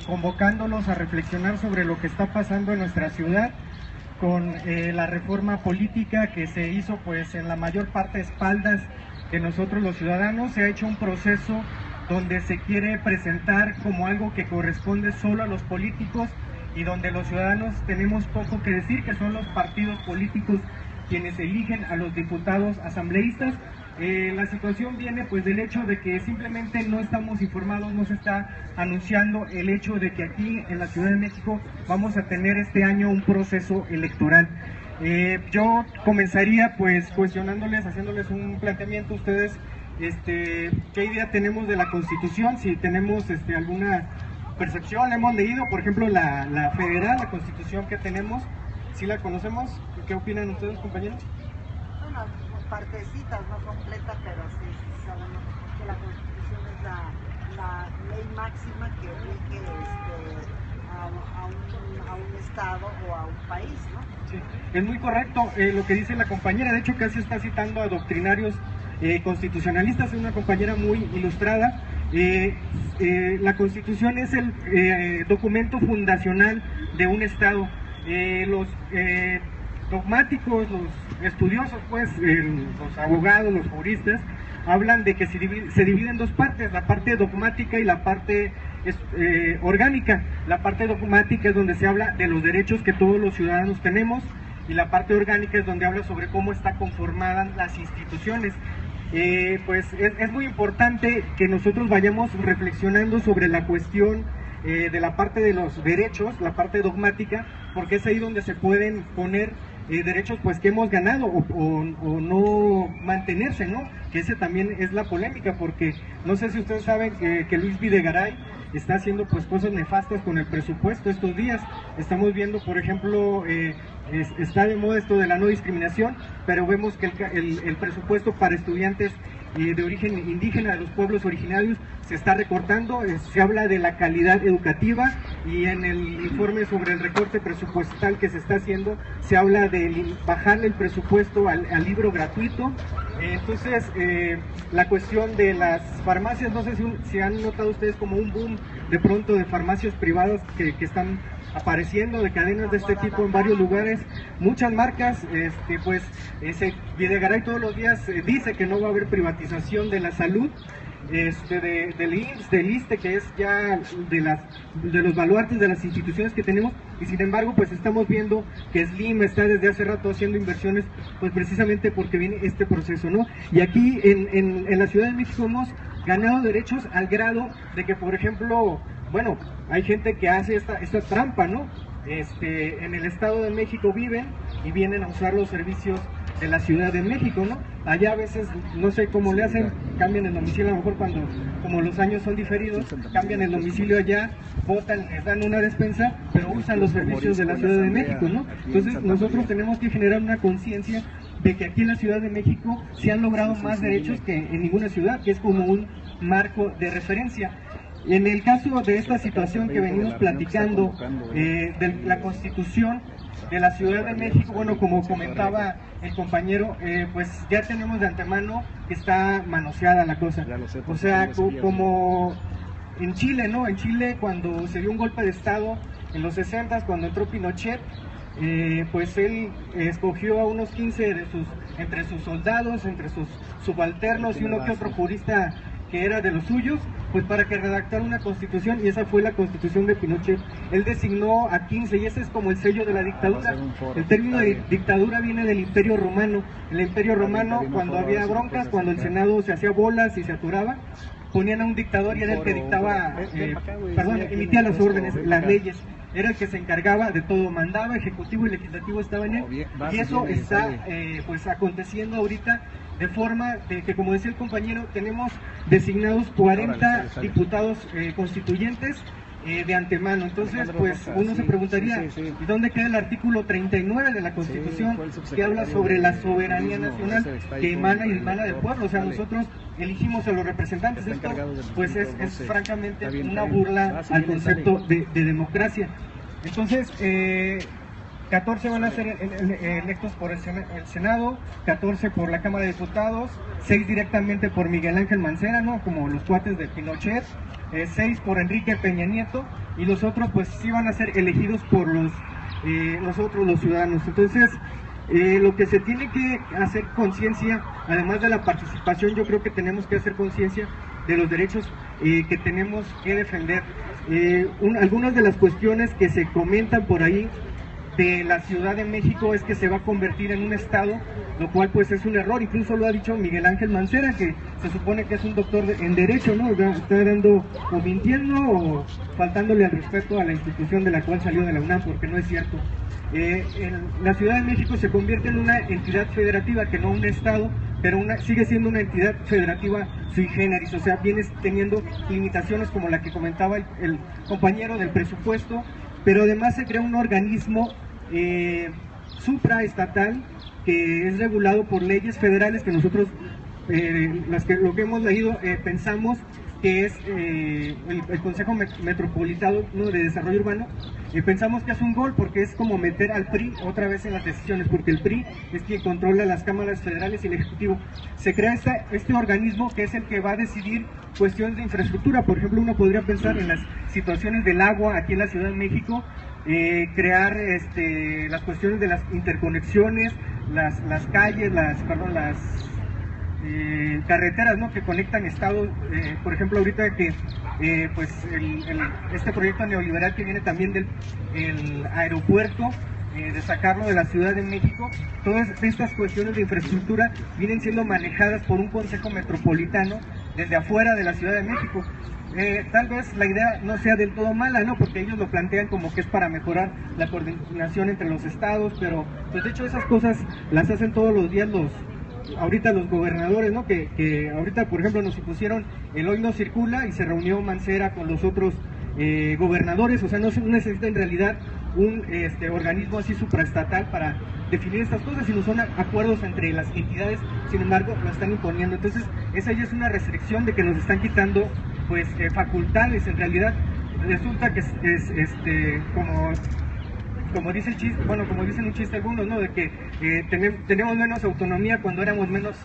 convocándolos a reflexionar sobre lo que está pasando en nuestra ciudad con la reforma política que se hizo pues en la mayor parte a espaldas de nosotros los ciudadanos. Se ha hecho un proceso donde se quiere presentar como algo que corresponde solo a los políticos y donde los ciudadanos tenemos poco que decir, que son los partidos políticos quienes eligen a los diputados asambleístas. La situación viene pues del hecho de que simplemente no estamos informados, no se está anunciando el hecho de que aquí en la Ciudad de México vamos a tener este año un proceso electoral. Yo comenzaría pues cuestionándoles, haciéndoles un planteamiento a ustedes, qué idea tenemos de la Constitución, si tenemos alguna percepción. Hemos leído, por ejemplo, la federal, la Constitución que tenemos, ¿sí la conocemos? ¿Qué opinan ustedes, compañeros? Bueno, partecitas, no completa, pero sí sabemos que la Constitución es la ley máxima que rige a un estado o a un país, ¿no? Sí, es muy correcto lo que dice la compañera. De hecho, casi está citando a doctrinarios constitucionalistas. Es una compañera muy ilustrada. La Constitución es el documento fundacional de un estado. Los dogmáticos, los estudiosos, pues, los abogados, los juristas, hablan de que se divide en dos partes, la parte dogmática y la parte orgánica. La parte dogmática es donde se habla de los derechos que todos los ciudadanos tenemos, y la parte orgánica es donde habla sobre cómo están conformadas las instituciones. Pues es muy importante que nosotros vayamos reflexionando sobre la cuestión de la parte de los derechos, la parte dogmática, porque es ahí donde se pueden poner derechos pues que hemos ganado o no mantenerse, ¿no? Que ese también es la polémica, porque no sé si ustedes saben que Luis Videgaray está haciendo pues cosas nefastas con el presupuesto estos días. Estamos viendo, por ejemplo, está de moda esto de la no discriminación, pero vemos que el presupuesto para estudiantes de origen indígena, de los pueblos originarios, se está recortando. Se habla de la calidad educativa, y en el informe sobre el recorte presupuestal que se está haciendo se habla de bajarle el presupuesto al libro gratuito. Entonces la cuestión de las farmacias, no sé si han notado ustedes como un boom de pronto de farmacias privadas que están apareciendo, de cadenas de este tipo en varios lugares, muchas marcas. Pues Videgaray todos los días dice que no va a haber privatización de la salud, del IMSS, del ISSSTE, que es ya de los baluartes de las instituciones que tenemos, y sin embargo pues estamos viendo que Slim está desde hace rato haciendo inversiones, pues precisamente porque viene este proceso, ¿no? Y aquí en la Ciudad de México hemos ganado derechos al grado de que, por ejemplo, bueno, hay gente que hace esta trampa, ¿no? En el Estado de México viven y vienen a usar los servicios de la Ciudad de México, ¿no? Allá a veces, no sé cómo le hacen, cambian el domicilio, a lo mejor cuando, como los años son diferidos, cambian el domicilio allá, votan, les dan una despensa, pero usan los servicios de la Ciudad de México, ¿no? Entonces nosotros tenemos que generar una conciencia de que aquí en la Ciudad de México se han logrado más derechos que en ninguna ciudad, que es como un marco de referencia. En el caso de esta situación que venimos platicando, de la Constitución de la Ciudad de México, bueno, como comentaba el compañero, pues ya tenemos de antemano que está manoseada la cosa. O sea, como en Chile, ¿no? En Chile, cuando se dio un golpe de Estado en los 60s, cuando entró Pinochet, pues él escogió a unos 15 entre sus soldados, entre sus subalternos y uno que otro jurista que era de los suyos, pues para que redactara una constitución, y esa fue la constitución de Pinochet. Él designó a 15, y ese es como el sello de la dictadura. El término de dictadura viene del Imperio Romano. El Imperio Romano, cuando había broncas, cuando el Senado se hacía bolas y se aturaba, ponían a un dictador y era el que dictaba, emitía las órdenes, las leyes. Era el que se encargaba de todo, mandaba, ejecutivo y legislativo estaban en él, y eso está pues aconteciendo ahorita, de forma de que, como decía el compañero, tenemos designados 40 diputados constituyentes de antemano. Entonces pues uno se preguntaría, ¿y dónde queda el artículo 39 de la Constitución que habla sobre la soberanía nacional que emana y dimana del pueblo? O sea, nosotros elegimos a los representantes. Esto pues es francamente una burla al concepto de democracia. Entonces 14 van a ser electos por el Senado, 14 por la Cámara de Diputados, 6 directamente por Miguel Ángel Mancera, ¿no? Como los cuates de Pinochet, 6 por Enrique Peña Nieto, y los otros pues sí van a ser elegidos por nosotros los ciudadanos. Entonces, lo que se tiene que hacer conciencia, además de la participación, yo creo que tenemos que hacer conciencia de los derechos que tenemos que defender. Algunas de las cuestiones que se comentan por ahí de la Ciudad de México es que se va a convertir en un estado, lo cual pues es un error. Incluso lo ha dicho Miguel Ángel Mancera, que se supone que es un doctor en Derecho, ¿no? Está dando o mintiendo o faltándole al respeto a la institución de la cual salió de la UNAM, porque no es cierto. La Ciudad de México se convierte en una entidad federativa, que no un estado, pero sigue siendo una entidad federativa sui generis, o sea, viene teniendo limitaciones como la que comentaba el compañero del presupuesto, pero además se crea un organismo supraestatal que es regulado por leyes federales que nosotros, lo que hemos leído, pensamos que es el Consejo Metropolitano de Desarrollo Urbano. Pensamos que es un gol porque es como meter al PRI otra vez en las decisiones, porque el PRI es quien controla las cámaras federales y el Ejecutivo. Se crea este organismo que es el que va a decidir cuestiones de infraestructura. Por ejemplo, uno podría pensar en las situaciones del agua aquí en la Ciudad de México, crear las cuestiones de las interconexiones, las calles, las carreteras, ¿no?, que conectan estados. Por ejemplo, ahorita que pues este proyecto neoliberal que viene también del aeropuerto, de sacarlo de la Ciudad de México, todas estas cuestiones de infraestructura vienen siendo manejadas por un consejo metropolitano desde afuera de la Ciudad de México. Tal vez la idea no sea del todo mala, ¿no?, porque ellos lo plantean como que es para mejorar la coordinación entre los estados, pero pues de hecho esas cosas las hacen todos los días ahorita los gobernadores, ¿no? Que ahorita, por ejemplo, nos impusieron el hoy no circula y se reunió Mancera con los otros gobernadores. O sea, no se necesita en realidad un organismo así supraestatal para definir estas cosas, sino son acuerdos entre las entidades, sin embargo, lo están imponiendo. Entonces, esa ya es una restricción de que nos están quitando, pues, facultades. En realidad, resulta que como dice el chiste, bueno, como dicen un chiste algunos, ¿no?, de que tenemos menos autonomía cuando éramos menos,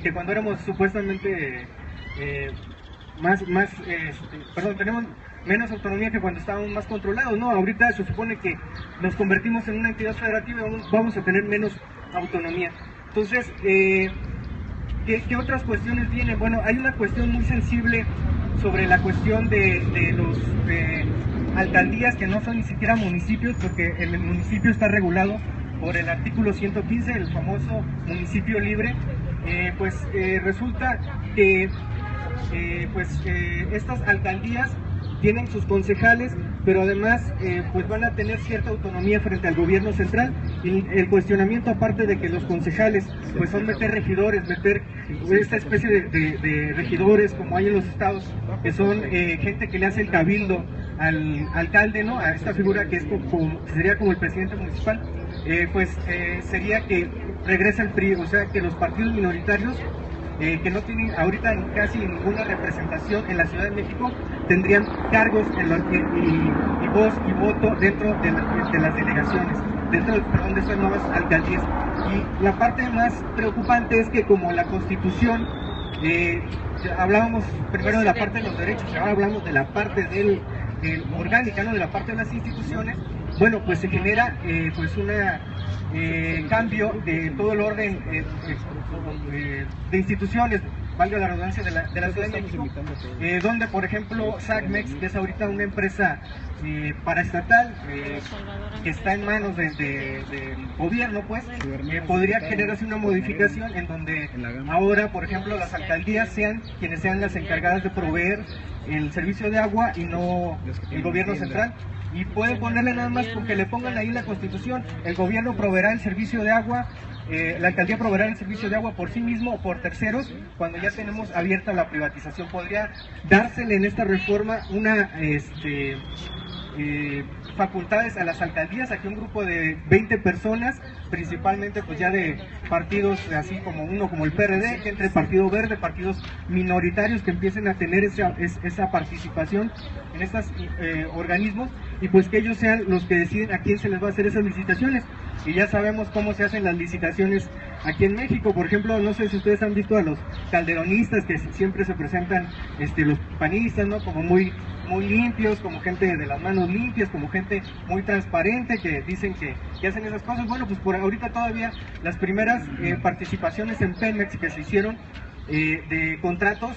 que cuando éramos supuestamente tenemos menos autonomía que cuando estábamos más controlados, ¿no? Ahorita se supone que nos convertimos en una entidad federativa y vamos a tener menos autonomía. Entonces, ¿qué otras cuestiones vienen? Bueno, hay una cuestión muy sensible sobre la cuestión de los alcaldías que no son ni siquiera municipios, porque el municipio está regulado por el artículo 115, el famoso municipio libre. Resulta que estas alcaldías tienen sus concejales, pero además pues van a tener cierta autonomía frente al gobierno central. Y el cuestionamiento, aparte de que los concejales pues son meter regidores, meter esta especie de regidores como hay en los estados, que son gente que le hace el cabildo al alcalde, ¿no?, a esta figura que sería como el presidente municipal, sería que regresa el PRI, o sea que los partidos minoritarios que no tienen ahorita casi ninguna representación en la Ciudad de México tendrían cargos y voz y voto dentro de las delegaciones, dentro de estas nuevas alcaldías. Y la parte más preocupante es que como la Constitución, hablábamos primero de la parte de los derechos y ahora hablamos de la parte orgánica, ¿no?, de la parte de las instituciones. Bueno, pues se genera cambio de todo el orden de instituciones, valga la redundancia, de la Ciudad de México, donde, por ejemplo, SACMEX, que es ahorita una empresa paraestatal que está en manos del gobierno, pues, podría generarse una modificación en donde ahora, por ejemplo, las alcaldías sean quienes sean las encargadas de proveer el servicio de agua y no el gobierno central. Y pueden ponerle nada más con que le pongan ahí en la Constitución: el gobierno proveerá el servicio de agua, la alcaldía proveerá el servicio de agua por sí mismo o por terceros, cuando ya tenemos abierta la privatización. Podría dársele en esta reforma facultades a las alcaldías, a que un grupo de 20 personas principalmente pues ya de partidos así como uno como el PRD, que entre el Partido Verde, partidos minoritarios que empiecen a tener esa participación en estos organismos, y pues que ellos sean los que deciden a quién se les va a hacer esas licitaciones. Y ya sabemos cómo se hacen las licitaciones aquí en México. Por ejemplo, no sé si ustedes han visto a los calderonistas, que siempre se presentan los panistas, ¿no? Como muy limpios, como gente de las manos limpias, como gente muy transparente, que dicen que hacen esas cosas. Bueno, pues por ahorita todavía las primeras participaciones en Pemex que se hicieron de contratos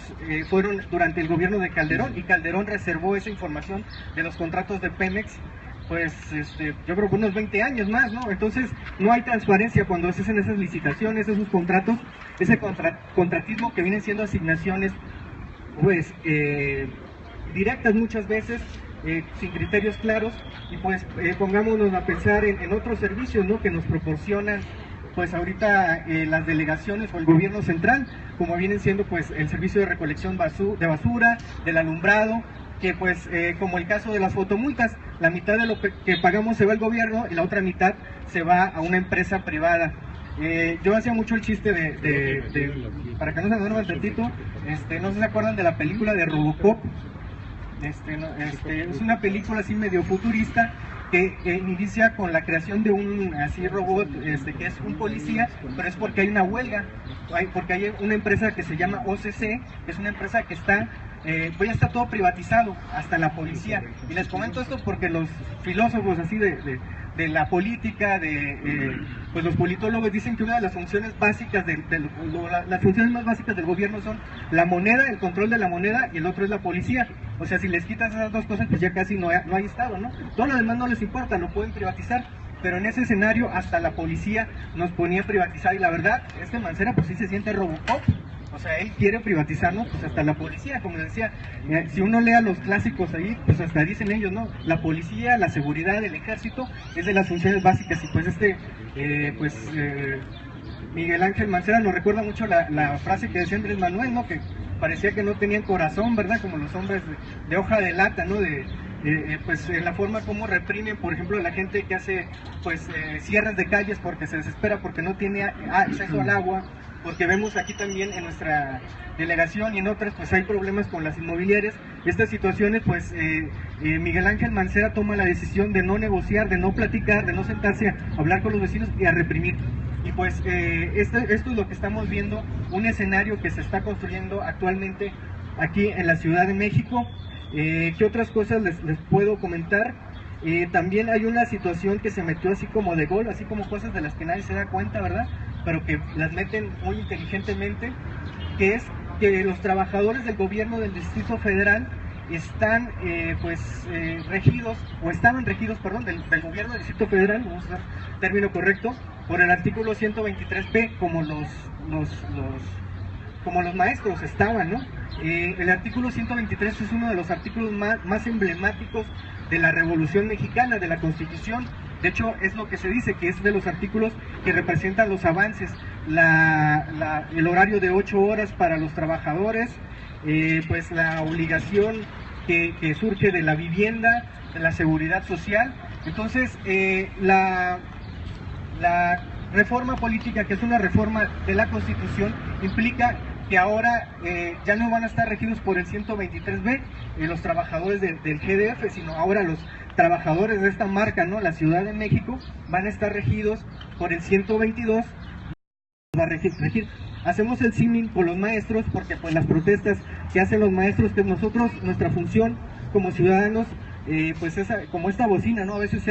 fueron durante el gobierno de Calderón, y Calderón reservó esa información de los contratos de Pemex, pues yo creo que unos 20 años más, ¿no? Entonces no hay transparencia cuando se hacen esas licitaciones, esos contratos, ese contratismo que vienen siendo asignaciones pues directas muchas veces, sin criterios claros. Y pues pongámonos a pensar en otros servicios, ¿no?, que nos proporcionan pues ahorita las delegaciones o el gobierno central, como vienen siendo pues el servicio de recolección de basura, del alumbrado, que pues como el caso de las fotomultas, la mitad de lo que pagamos se va al gobierno y la otra mitad se va a una empresa privada. Yo hacía mucho el chiste para que no se duerman tantito, no sé si se acuerdan de la película de Robocop. Es una película así medio futurista que inicia con la creación de un así robot que es un policía, pero es porque hay una huelga, porque hay una empresa que se llama OCC, que es una empresa que está pues ya está todo privatizado, hasta la policía. Y les comento esto porque los filósofos así de la política, pues los politólogos dicen que una de las funciones básicas las funciones más básicas del gobierno son la moneda, el control de la moneda, y el otro es la policía. O sea, si les quitas esas dos cosas, pues ya casi no hay Estado, ¿no? Todo lo demás no les importa, lo pueden privatizar. Pero en ese escenario hasta la policía nos ponía a privatizar, y la verdad, Mancera pues sí se siente Robocop. O sea, él quiere privatizarnos, pues hasta la policía, como les decía. Si uno lea los clásicos ahí, pues hasta dicen ellos, ¿no? La policía, la seguridad, el ejército, es de las funciones básicas. Y pues Miguel Ángel Mancera nos recuerda mucho la frase que decía Andrés Manuel, ¿no? Que parecía que no tenían corazón, ¿verdad? Como los hombres de hoja de lata, ¿no? Pues en la forma como reprimen, por ejemplo, a la gente que hace pues cierres de calles porque se desespera, porque no tiene acceso al agua, porque vemos aquí también en nuestra delegación y en otras pues hay problemas con las inmobiliarias. Estas situaciones pues Miguel Ángel Mancera toma la decisión de no negociar, de no platicar, de no sentarse a hablar con los vecinos y a reprimir. Y pues esto es lo que estamos viendo, un escenario que se está construyendo actualmente aquí en la Ciudad de México. ¿Qué otras cosas les puedo comentar? También hay una situación que se metió así como de gol, así como cosas de las que nadie se da cuenta, ¿verdad? Pero que las meten muy inteligentemente, que es que los trabajadores del gobierno del Distrito Federal están regidos, o estaban regidos, perdón, del gobierno del Distrito Federal, vamos a usar el término correcto, por el artículo 123b, como los maestros estaban, ¿no? El artículo 123 es uno de los artículos más emblemáticos de la Revolución Mexicana, de la Constitución. De hecho, es lo que se dice, que es de los artículos que representan los avances, el horario de 8 horas para los trabajadores, pues la obligación que surge de la vivienda, de la seguridad social. Entonces, la reforma política, que es una reforma de la Constitución, implica que ahora ya no van a estar regidos por el 123b los trabajadores del GDF, sino ahora los trabajadores de esta marca, ¿no? La Ciudad de México, van a estar regidos por el 122. Va a regir. Hacemos el símil con los maestros porque pues las protestas que hacen los maestros, que nosotros, nuestra función como ciudadanos, pues como esta bocina, ¿no? A veces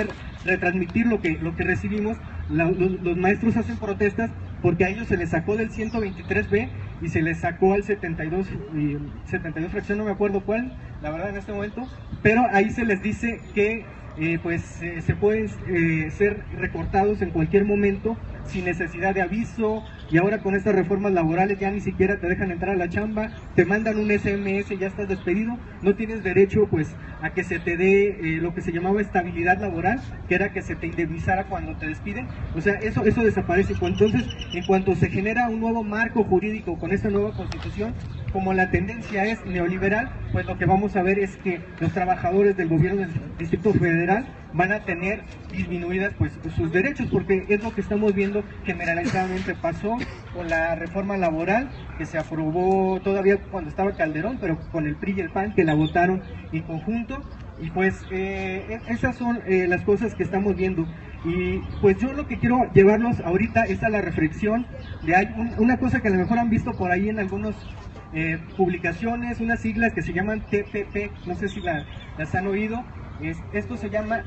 retransmitir lo que recibimos. Los maestros hacen protestas porque a ellos se les sacó del 123b y se les sacó al 72 fracción, no me acuerdo cuál, la verdad en este momento, pero ahí se les dice que se pueden ser recortados en cualquier momento sin necesidad de aviso, y ahora con estas reformas laborales ya ni siquiera te dejan entrar a la chamba, te mandan un SMS, ya estás despedido, no tienes derecho pues a que se te dé lo que se llamaba estabilidad laboral, que era que se te indemnizara cuando te despiden. O sea, eso desaparece. Entonces, en cuanto se genera un nuevo marco jurídico con esta nueva Constitución, como la tendencia es neoliberal, pues lo que vamos a ver es que los trabajadores del gobierno del Distrito Federal van a tener disminuidas pues sus derechos, porque es lo que estamos viendo generalizadamente pasó con la reforma laboral que se aprobó todavía cuando estaba Calderón, pero con el PRI y el PAN que la votaron en conjunto. Y pues esas son las cosas que estamos viendo. Y pues yo lo que quiero llevarlos ahorita es a la reflexión de una cosa que a lo mejor han visto por ahí en algunas publicaciones, unas siglas que se llaman TPP, no sé si las han oído. Esto se llama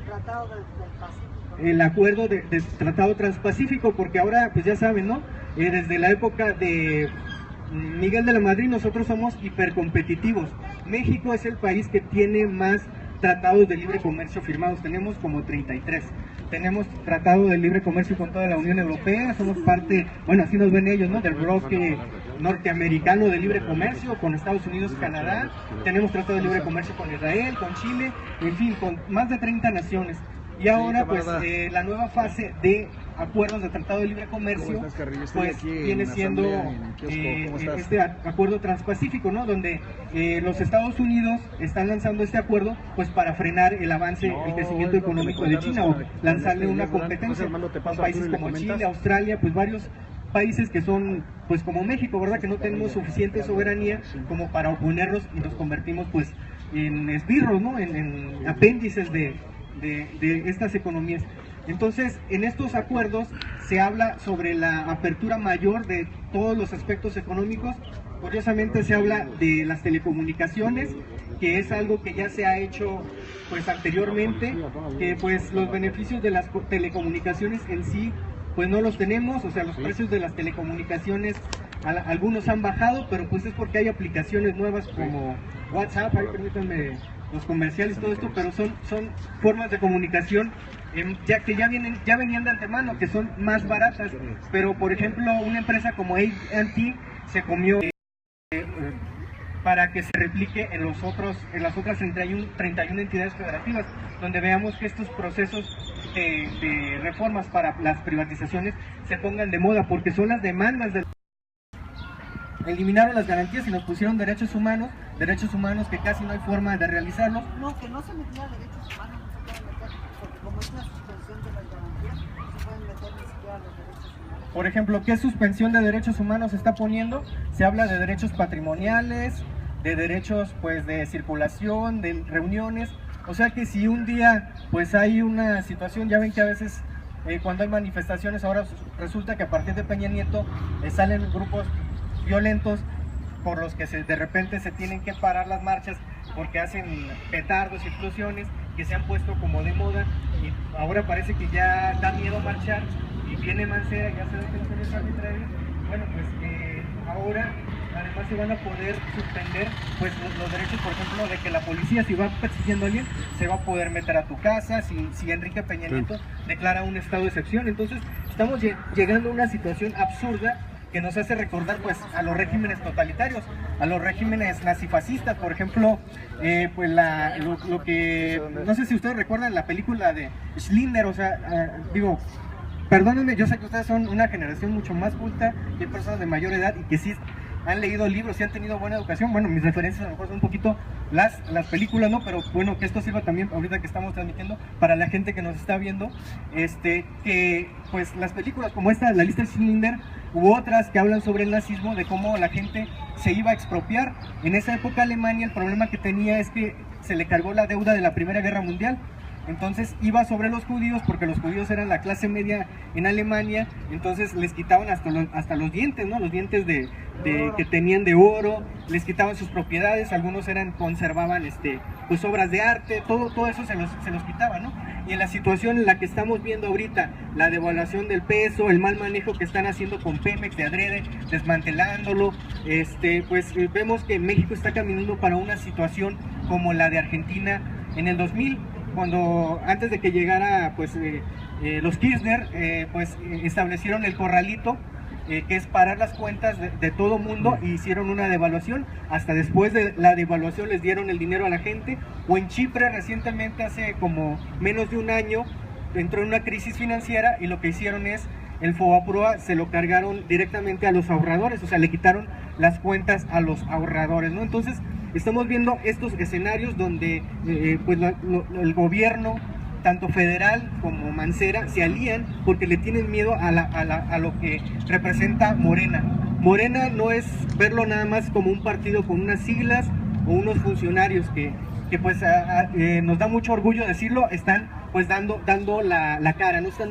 el Acuerdo de Tratado Transpacífico, porque ahora pues ya saben, ¿no? Desde la época de Miguel de la Madrid nosotros somos hipercompetitivos. México es el país que tiene más tratados de libre comercio firmados, tenemos como 33. Tenemos tratado de libre comercio con toda la Unión Europea, somos parte, bueno, así nos ven ellos, ¿no? Del bloque norteamericano de libre comercio, con Estados Unidos, Canadá. Tenemos tratado de libre comercio con Israel, con Chile, en fin, con más de 30 naciones. Y ahora, pues, la nueva fase de acuerdos de tratado de libre comercio, pues, viene siendo este acuerdo transpacífico, ¿no? Donde los Estados Unidos están lanzando este acuerdo, pues, para frenar el avance, el crecimiento económico de China, o lanzarle una competencia con países como Chile, Australia, pues, varios países que son, pues, como México, ¿verdad? Que no tenemos suficiente soberanía como para oponernos y nos convertimos, pues, en esbirros, ¿no? En apéndices de estas economías. Entonces, en estos acuerdos se habla sobre la apertura mayor de todos los aspectos económicos. Curiosamente se habla de las telecomunicaciones, que es algo que ya se ha hecho pues anteriormente, que pues los beneficios de las telecomunicaciones en sí pues no los tenemos, o sea, los precios de las telecomunicaciones algunos han bajado, pero pues es porque hay aplicaciones nuevas como WhatsApp, ahí permítanme los comerciales, todo esto, pero son formas de comunicación ya venían de antemano, que son más baratas, pero por ejemplo una empresa como AT&T se comió para que se replique en las otras 31 entidades federativas, donde veamos que estos procesos de reformas para las privatizaciones se pongan de moda, porque son las demandas eliminaron las garantías y nos pusieron derechos humanos que casi no hay forma de realizarlos. No, que no se metía derechos humanos, no se pueden meter, porque como es una suspensión de las garantías, no se pueden meter ni siquiera los derechos humanos. Por ejemplo, ¿qué suspensión de derechos humanos se está poniendo? Se habla de derechos patrimoniales, de derechos pues de circulación, de reuniones, o sea que si un día pues hay una situación, ya ven que a veces cuando hay manifestaciones, ahora resulta que a partir de Peña Nieto salen grupos violentos por los que de repente se tienen que parar las marchas porque hacen petardos y explosiones que se han puesto como de moda, y ahora parece que ya da miedo marchar y viene Mancera, ya se ve que no son arbitrarios. Bueno, pues ahora además se van a poder suspender pues los derechos, por ejemplo, de que la policía, si va persiguiendo a alguien, se va a poder meter a tu casa si Enrique Peña Nieto declara un estado de excepción. Entonces estamos llegando a una situación absurda que nos hace recordar pues a los regímenes totalitarios, a los regímenes nazifascistas, por ejemplo, pues lo que, no sé si ustedes recuerdan la película de Schindler, o sea, digo, perdónenme, yo sé que ustedes son una generación mucho más culta, que hay personas de mayor edad y que sí han leído libros y han tenido buena educación. Bueno, mis referencias a lo mejor son un poquito las películas, ¿no? Pero bueno, que esto sirva también ahorita que estamos transmitiendo para la gente que nos está viendo, que pues las películas como esta, La lista de Schindler, u otras que hablan sobre el nazismo, de cómo la gente se iba a expropiar. En esa época Alemania el problema que tenía es que se le cargó la deuda de la Primera Guerra Mundial. Entonces iba sobre los judíos, porque los judíos eran la clase media en Alemania, entonces les quitaban hasta los dientes, ¿no? Los dientes que tenían de oro, les quitaban sus propiedades, algunos conservaban pues obras de arte, todo eso se los quitaban, ¿no? Y en la situación en la que estamos viendo ahorita, la devaluación del peso, el mal manejo que están haciendo con Pemex de adrede, desmantelándolo, pues vemos que México está caminando para una situación como la de Argentina en el 2000, cuando antes de que llegara pues los Kirchner, pues establecieron el corralito, que es parar las cuentas de todo mundo, y hicieron una devaluación. Hasta después de la devaluación les dieron el dinero a la gente. O en Chipre recientemente, hace como menos de un año, entró en una crisis financiera y lo que hicieron es el FOBAPROA se lo cargaron directamente a los ahorradores, o sea, le quitaron las cuentas a los ahorradores, ¿no? Entonces estamos viendo estos escenarios donde pues el gobierno, tanto federal como Mancera, se alían porque le tienen miedo a lo que representa Morena. Morena no es verlo nada más como un partido con unas siglas o unos funcionarios que pues nos da mucho orgullo decirlo, están pues dando la cara, no están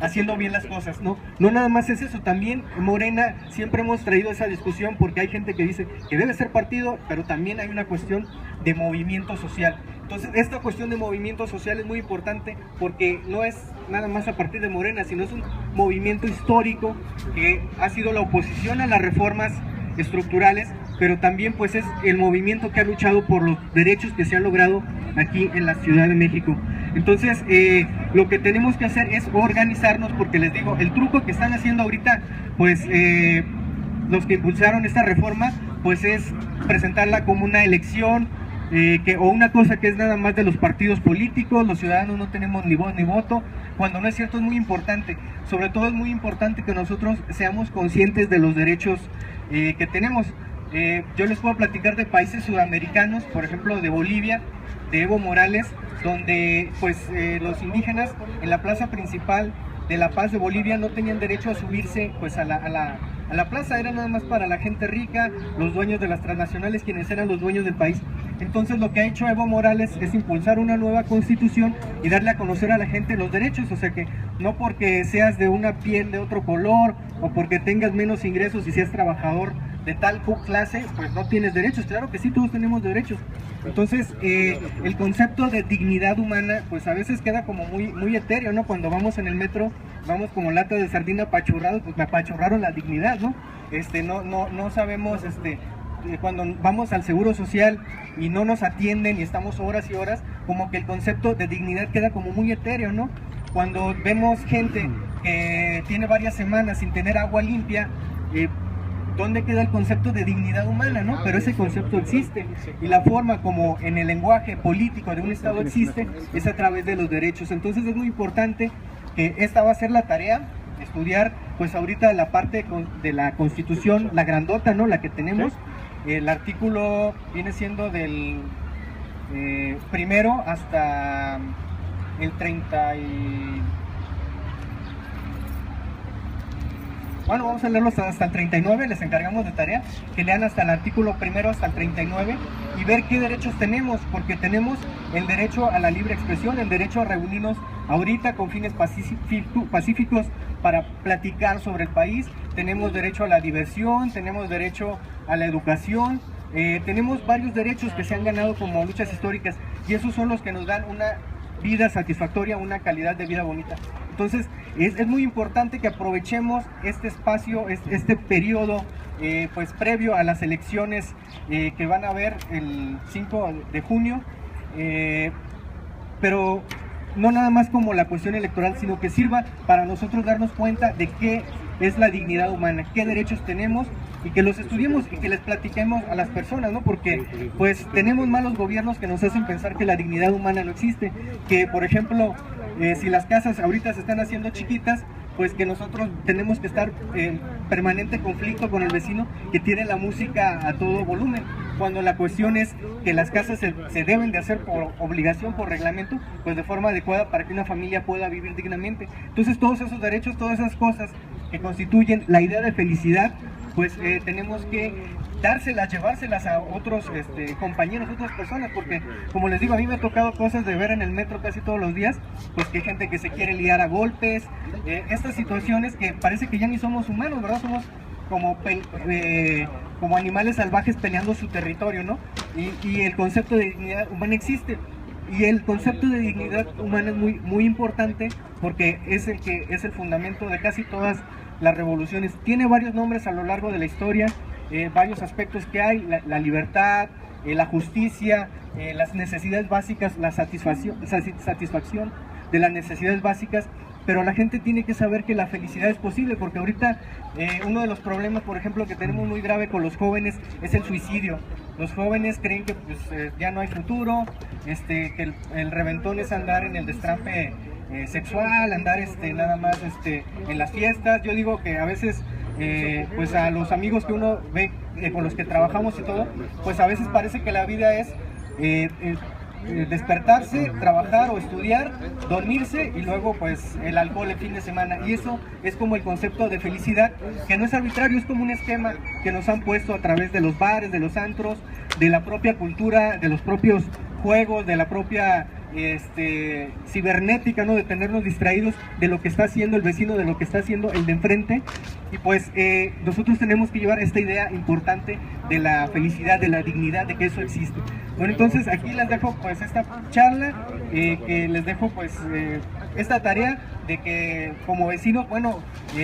haciendo bien las cosas, ¿no? No nada más es eso, también Morena siempre hemos traído esa discusión porque hay gente que dice que debe ser partido, pero también hay una cuestión de movimiento social. Entonces esta cuestión de movimiento social es muy importante porque no es nada más a partir de Morena, sino es un movimiento histórico que ha sido la oposición a las reformas estructurales, pero también pues es el movimiento que ha luchado por los derechos que se han logrado aquí en la Ciudad de México. Entonces lo que tenemos que hacer es organizarnos, porque les digo, el truco que están haciendo ahorita pues los que impulsaron esta reforma pues es presentarla como una elección o una cosa que es nada más de los partidos políticos, los ciudadanos no tenemos ni voz ni voto, cuando no es cierto. Es muy importante, sobre todo es muy importante que nosotros seamos conscientes de los derechos que tenemos. Yo les puedo platicar de países sudamericanos, por ejemplo de Bolivia, de Evo Morales, donde pues los indígenas en la plaza principal de La Paz de Bolivia no tenían derecho a subirse pues a la plaza, era nada más para la gente rica, los dueños de las transnacionales, quienes eran los dueños del país. Entonces lo que ha hecho Evo Morales es impulsar una nueva constitución y darle a conocer a la gente los derechos, o sea que no porque seas de una piel de otro color o porque tengas menos ingresos y seas trabajador de tal clase, pues no tienes derechos. Claro que sí, todos tenemos derechos. Entonces el concepto de dignidad humana pues a veces queda como muy etéreo, ¿no? Cuando vamos en el metro, vamos como lata de sardina apachurrados, pues me apachurraron la dignidad, ¿no? No sabemos, cuando vamos al Seguro Social y no nos atienden y estamos horas y horas, como que el concepto de dignidad queda como muy etéreo, ¿no? Cuando vemos gente que tiene varias semanas sin tener agua limpia, ¿dónde queda el concepto de dignidad humana, no? Pero ese concepto existe, y la forma como en el lenguaje político de un Estado existe es a través de los derechos. Entonces es muy importante que esta va a ser la tarea, estudiar pues ahorita la parte de la Constitución, la grandota, ¿no? La que tenemos. El artículo viene siendo del primero hasta el 30 y... Bueno, vamos a leerlo hasta el 39, les encargamos de tarea que lean hasta el artículo primero hasta el 39 y ver qué derechos tenemos, porque tenemos el derecho a la libre expresión, el derecho a reunirnos ahorita con fines pacíficos para platicar sobre el país, tenemos derecho a la diversión, tenemos derecho a la educación, tenemos varios derechos que se han ganado como luchas históricas y esos son los que nos dan una vida satisfactoria, una calidad de vida bonita. Entonces es muy importante que aprovechemos este espacio, este periodo pues previo a las elecciones que van a haber el 5 de junio, pero no nada más como la cuestión electoral, sino que sirva para nosotros darnos cuenta de qué es la dignidad humana, qué derechos tenemos y que los estudiemos y que les platiquemos a las personas, ¿no? Porque pues tenemos malos gobiernos que nos hacen pensar que la dignidad humana no existe, que por ejemplo si las casas ahorita se están haciendo chiquitas, pues que nosotros tenemos que estar en permanente conflicto con el vecino que tiene la música a todo volumen, cuando la cuestión es que las casas se deben de hacer por obligación, por reglamento, pues de forma adecuada para que una familia pueda vivir dignamente. Entonces todos esos derechos, todas esas cosas que constituyen la idea de felicidad, pues tenemos que dárselas, llevárselas a otros compañeros, otras personas, porque como les digo, a mí me ha tocado cosas de ver en el metro casi todos los días, pues que hay gente que se quiere liar a golpes, estas situaciones que parece que ya ni somos humanos, ¿verdad? Somos como animales salvajes peleando su territorio, ¿no? Y el concepto de dignidad humana existe. Y el concepto de dignidad humana es muy importante porque es el fundamento de casi todas las revoluciones. Tiene varios nombres a lo largo de la historia, varios aspectos que hay, la libertad, la justicia, las necesidades básicas, la satisfacción de las necesidades básicas, pero la gente tiene que saber que la felicidad es posible, porque ahorita uno de los problemas, por ejemplo, que tenemos muy grave con los jóvenes es el suicidio. Los jóvenes creen que pues, ya no hay futuro, que el reventón es andar en el destrampe sexual, andar nada más en las fiestas. Yo digo que a veces pues a los amigos que uno ve con los que trabajamos y todo, pues a veces parece que la vida es despertarse, trabajar o estudiar, dormirse y luego pues el alcohol el fin de semana. Y eso es como el concepto de felicidad, que no es arbitrario, es como un esquema que nos han puesto a través de los bares, de los antros, de la propia cultura, de los propios juegos, de la propia cibernética, ¿no? De tenernos distraídos de lo que está haciendo el vecino, de lo que está haciendo el de enfrente. Y pues nosotros tenemos que llevar esta idea importante de la felicidad, de la dignidad, de que eso existe. Bueno, entonces aquí les dejo pues esta charla, que les dejo pues esta tarea de que como vecinos, bueno,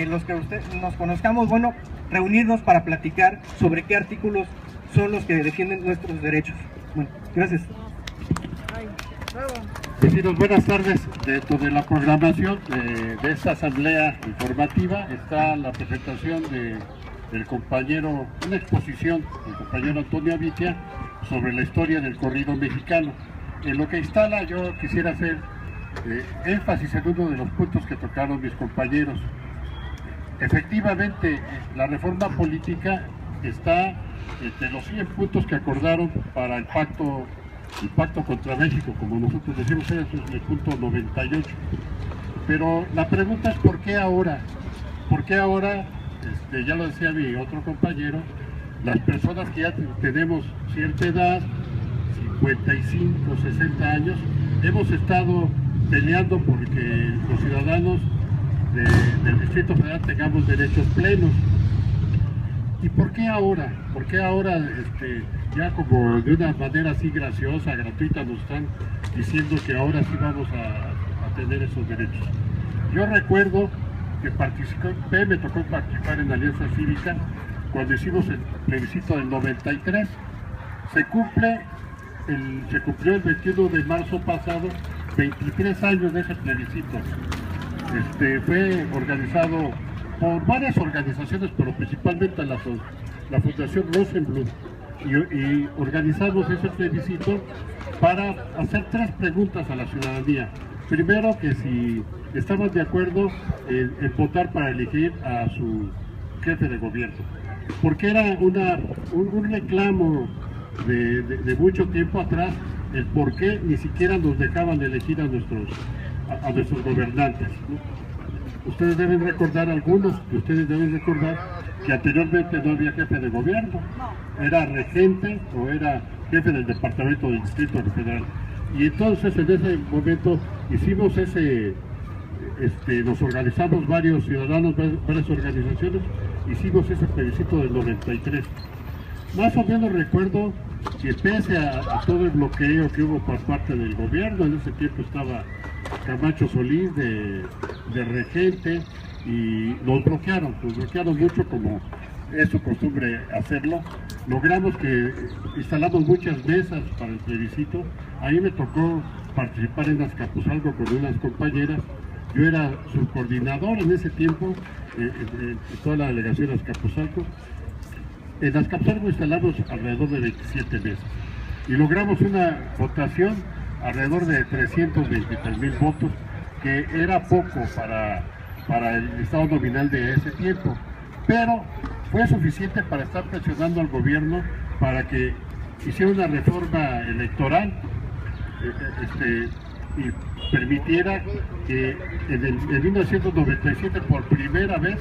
los que nos conozcamos, bueno, reunirnos para platicar sobre qué artículos son los que defienden nuestros derechos. Bueno, gracias. Vecinos, buenas tardes. Dentro de la programación de esta asamblea informativa está la presentación del compañero, una exposición del compañero Antonio Avitia sobre la historia del corrido mexicano. En lo que instala yo quisiera hacer énfasis en uno de los puntos que tocaron mis compañeros. Efectivamente, la reforma política está entre los 100 puntos que acordaron para el pacto contra México, como nosotros decimos, es el punto 98. Pero la pregunta es ¿por qué ahora? ¿Por qué ahora? Ya lo decía mi otro compañero, las personas que ya tenemos cierta edad, 55, 60 años, hemos estado peleando porque los ciudadanos del Distrito Federal tengamos derechos plenos. ¿Y por qué ahora? ¿Por qué ahora ya como de una manera así graciosa, gratuita, nos están diciendo que ahora sí vamos a tener esos derechos? Yo recuerdo que me tocó participar en la Alianza Cívica cuando hicimos el plebiscito del 93. Se cumplió el 21 de marzo pasado, 23 años de ese plebiscito. Fue organizado por varias organizaciones, pero principalmente la Fundación Rosenblum, y organizamos ese plebiscito para hacer 3 preguntas a la ciudadanía. Primero, que si estaban de acuerdo en votar para elegir a su jefe de gobierno, porque era un reclamo de mucho tiempo atrás, el por qué ni siquiera nos dejaban elegir a nuestros gobernantes. Ustedes deben recordar, algunos de ustedes deben recordar que anteriormente no había jefe de gobierno, era regente o era jefe del departamento del Distrito Federal. Y entonces en ese momento hicimos nos organizamos varios ciudadanos, varias organizaciones, hicimos ese plebiscito del 93. Más o menos recuerdo que pese a todo el bloqueo que hubo por parte del gobierno, en ese tiempo estaba Camacho Solís de regente, y nos bloquearon mucho, como es su costumbre hacerlo. Logramos que instalamos muchas mesas para el plebiscito. A mí me tocó participar en Azcapotzalco con unas compañeras. Yo era subcoordinador en ese tiempo en toda la delegación de Azcapotzalco. En Azcapotzalco instalamos alrededor de 27 mesas y logramos una votación alrededor de 323,000 votos, que era poco para el estado nominal de ese tiempo, pero fue suficiente para estar presionando al gobierno para que hiciera una reforma electoral y permitiera que en 1997 por primera vez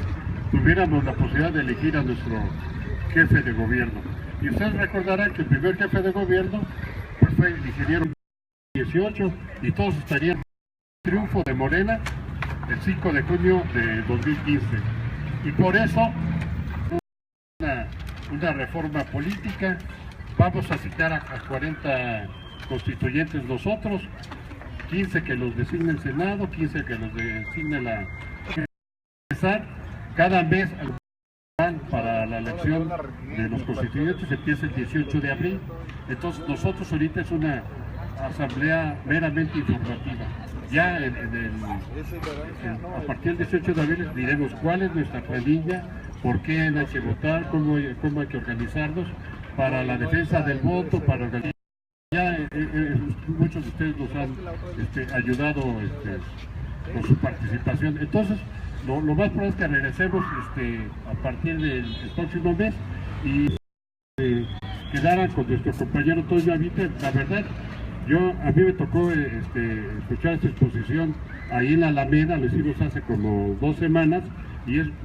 tuviéramos la posibilidad de elegir a nuestro jefe de gobierno. Y ustedes recordarán que el primer jefe de gobierno pues fue el ingeniero 18, y todos estarían en el triunfo de Morena el 5 de junio de 2015. Y por eso una reforma política. Vamos a citar a 40 constituyentes nosotros, 15 que los designe el Senado, 15 que los designe la... Cada mes para la elección de los constituyentes empieza el 18 de abril. Entonces nosotros ahorita es una asamblea meramente informativa. Ya a partir del 18 de abril diremos cuál es nuestra planilla, por qué hay que votar, cómo hay que organizarnos para la defensa del voto, para organizar. Ya muchos de ustedes nos han ayudado con su participación. Entonces, lo más probable es que regresemos a partir del próximo mes y quedaran con nuestro compañero Toño Amite. La verdad, a mí me tocó escuchar esta exposición ahí en la Alameda, lo hicimos hace como 2 semanas, y es